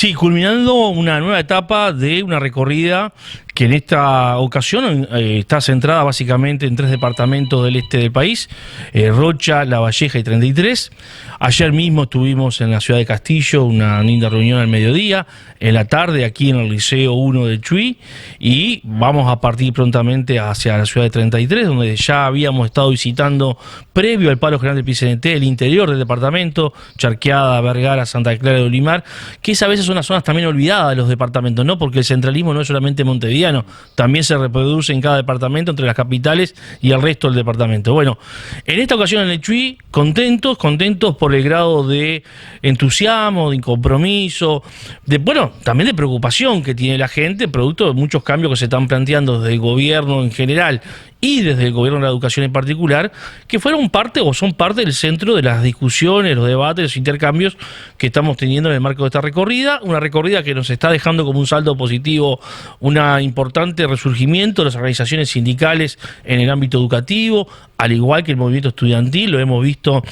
Sí, culminando una nueva etapa de una recorrida que en esta ocasión está centrada básicamente en 3 departamentos del este del país, Rocha, La Valleja y 33. Ayer mismo estuvimos en la ciudad de Castillo, una linda reunión al mediodía, en la tarde aquí en el Liceo 1 de Chuy, y vamos a partir prontamente hacia la ciudad de 33, donde ya habíamos estado visitando, previo al paro general del PCNT, el interior del departamento, Charqueada, Vergara, Santa Clara de Olimar, que a veces son las zonas también olvidadas de los departamentos, ¿no? Porque el centralismo no es solamente montevideano, también se reproduce en cada departamento, entre las capitales y el resto del departamento. Bueno, en esta ocasión en el Chuy, contentos por el grado de entusiasmo, de compromiso, también de preocupación que tiene la gente, producto de muchos cambios que se están planteando desde el gobierno en general y desde el gobierno de la educación en particular, que fueron parte o son parte del centro de las discusiones, los debates, los intercambios que estamos teniendo en el marco de esta recorrida, una recorrida que nos está dejando como un saldo positivo un importante resurgimiento de las organizaciones sindicales en el ámbito educativo, al igual que el movimiento estudiantil, lo hemos visto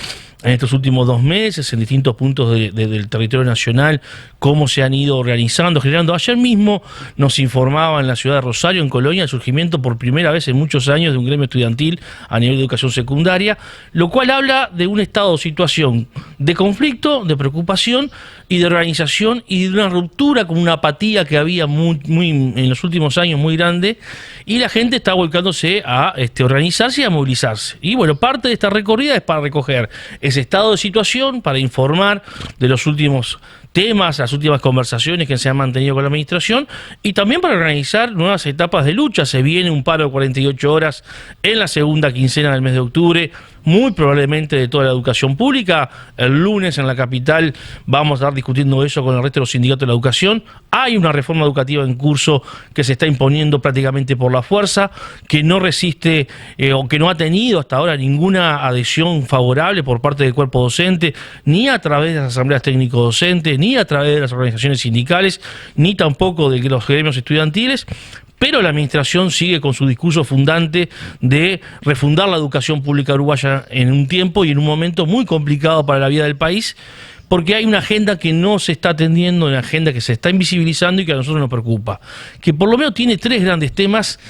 en estos últimos 2 meses, en distintos puntos del territorio nacional, cómo se han ido organizando, generando. Ayer mismo nos informaba en la ciudad de Rosario, en Colonia, el surgimiento por primera vez en muchos años de un gremio estudiantil a nivel de educación secundaria, lo cual habla de un estado de situación de conflicto, de preocupación y de organización y de una ruptura con una apatía que había en los últimos años muy grande, y la gente está volcándose a organizarse y a movilizarse. Y bueno, parte de esta recorrida es para recoger ese estado de situación, para informar de los últimos temas, las últimas conversaciones que se han mantenido con la administración, y también para organizar nuevas etapas de lucha. Se viene un paro de 48 horas en la segunda quincena del mes de octubre, muy probablemente de toda la educación pública. El lunes en la capital vamos a estar discutiendo eso con el resto de los sindicatos de la educación. Hay una reforma educativa en curso que se está imponiendo prácticamente por la fuerza, que no resiste o que no ha tenido hasta ahora ninguna adhesión favorable por parte del cuerpo docente, ni a través de las asambleas técnico-docentes, ni a través de las organizaciones sindicales, ni tampoco de los gremios estudiantiles. Pero la administración sigue con su discurso fundante de refundar la educación pública uruguaya en un tiempo y en un momento muy complicado para la vida del país, porque hay una agenda que no se está atendiendo, una agenda que se está invisibilizando y que a nosotros nos preocupa, que por lo menos tiene 3 grandes temas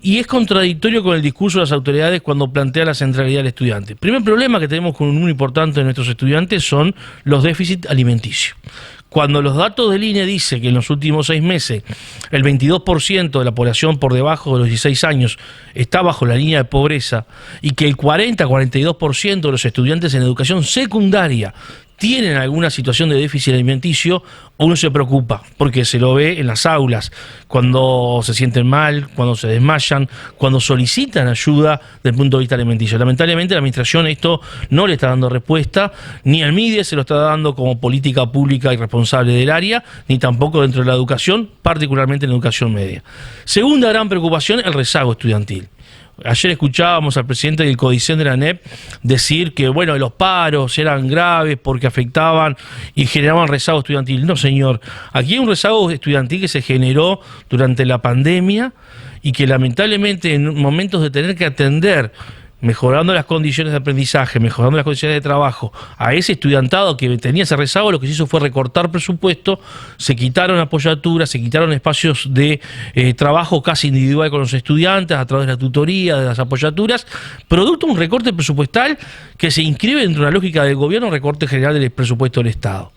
y es contradictorio con el discurso de las autoridades cuando plantea la centralidad del estudiante. El primer problema que tenemos con un número importante de nuestros estudiantes son los déficits alimenticios. Cuando los datos del INE dicen que en los últimos 6 meses el 22% de la población por debajo de los 16 años está bajo la línea de pobreza y que el 40-42% de los estudiantes en educación secundaria tienen alguna situación de déficit alimenticio, uno se preocupa, porque se lo ve en las aulas, cuando se sienten mal, cuando se desmayan, cuando solicitan ayuda desde el punto de vista alimenticio. Lamentablemente la administración esto no le está dando respuesta, ni al MIDE se lo está dando como política pública y responsable del área, ni tampoco dentro de la educación, particularmente en la educación media. Segunda gran preocupación, el rezago estudiantil. Ayer escuchábamos al presidente del CODICEN de la ANEP decir que los paros eran graves porque afectaban y generaban rezago estudiantil. No, señor, aquí hay un rezago estudiantil que se generó durante la pandemia y que lamentablemente en momentos de tener que atender, mejorando las condiciones de aprendizaje, mejorando las condiciones de trabajo, a ese estudiantado que tenía ese rezago, lo que se hizo fue recortar presupuesto, se quitaron apoyaturas, se quitaron espacios de trabajo casi individual con los estudiantes a través de la tutoría, de las apoyaturas, producto de un recorte presupuestal que se inscribe dentro de una lógica del gobierno, recorte general del presupuesto del Estado.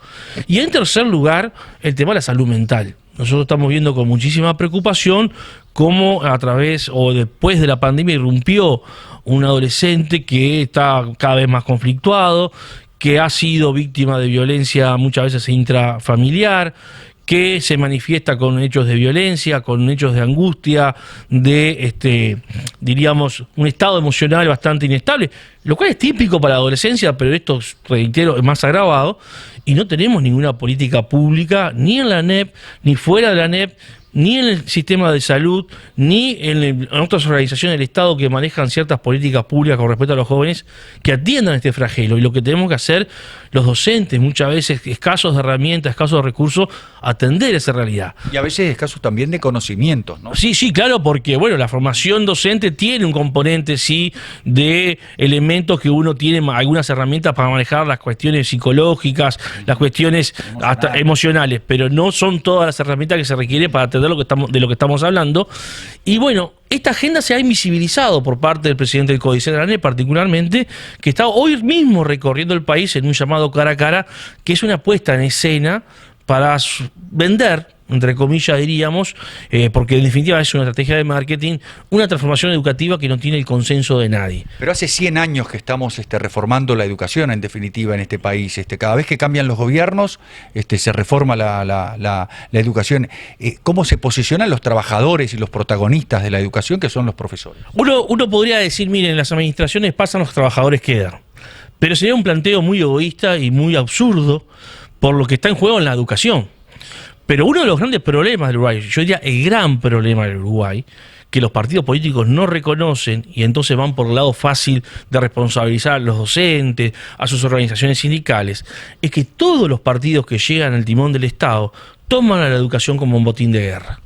Y en tercer lugar, el tema de la salud mental. Nosotros estamos viendo con muchísima preocupación cómo a través o después de la pandemia irrumpió un adolescente que está cada vez más conflictuado, que ha sido víctima de violencia muchas veces intrafamiliar, que se manifiesta con hechos de violencia, con hechos de angustia, de, diríamos, un estado emocional bastante inestable, lo cual es típico para la adolescencia, pero esto, reitero, es más agravado, y no tenemos ninguna política pública, ni en la ANEP, ni fuera de la ANEP, ni en el sistema de salud, ni en otras organizaciones del Estado que manejan ciertas políticas públicas con respecto a los jóvenes que atiendan este flagelo. Y lo que tenemos que hacer los docentes, muchas veces escasos de herramientas, escasos de recursos, atender esa realidad. Y a veces escasos también de conocimientos, ¿no? Sí, sí, claro, porque bueno, la formación docente tiene un componente, sí, de elementos que uno tiene algunas herramientas para manejar las cuestiones psicológicas, las cuestiones hasta emocionales, pero no son todas las herramientas que se requiere para atender de lo que estamos hablando. Y bueno, esta agenda se ha invisibilizado por parte del presidente del Códice de la ANEP, particularmente, que está hoy mismo recorriendo el país en un llamado cara a cara, que es una puesta en escena para vender, entre comillas diríamos, porque en definitiva es una estrategia de marketing, una transformación educativa que no tiene el consenso de nadie. Pero hace 100 años que estamos reformando la educación, en definitiva, en este país. Cada vez que cambian los gobiernos, se reforma la educación. ¿Cómo se posicionan los trabajadores y los protagonistas de la educación, que son los profesores? Uno podría decir, miren, las administraciones pasan, los trabajadores quedan. Pero sería un planteo muy egoísta y muy absurdo por lo que está en juego en la educación. Pero uno de los grandes problemas del Uruguay, yo diría el gran problema del Uruguay, que los partidos políticos no reconocen y entonces van por el lado fácil de responsabilizar a los docentes, a sus organizaciones sindicales, es que todos los partidos que llegan al timón del Estado toman a la educación como un botín de guerra.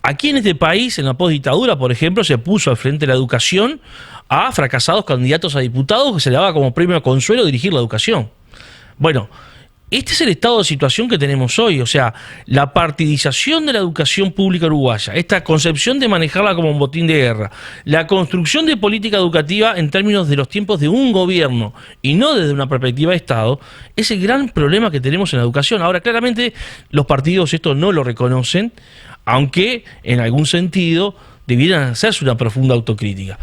Aquí en este país, en la postdictadura, por ejemplo, se puso al frente de la educación a fracasados candidatos a diputados que se le daba como premio a consuelo dirigir la educación. Bueno, este es el estado de situación que tenemos hoy, o sea, la partidización de la educación pública uruguaya, esta concepción de manejarla como un botín de guerra, la construcción de política educativa en términos de los tiempos de un gobierno y no desde una perspectiva de Estado, es el gran problema que tenemos en la educación. Ahora, claramente, los partidos esto no lo reconocen, aunque en algún sentido debieran hacerse una profunda autocrítica.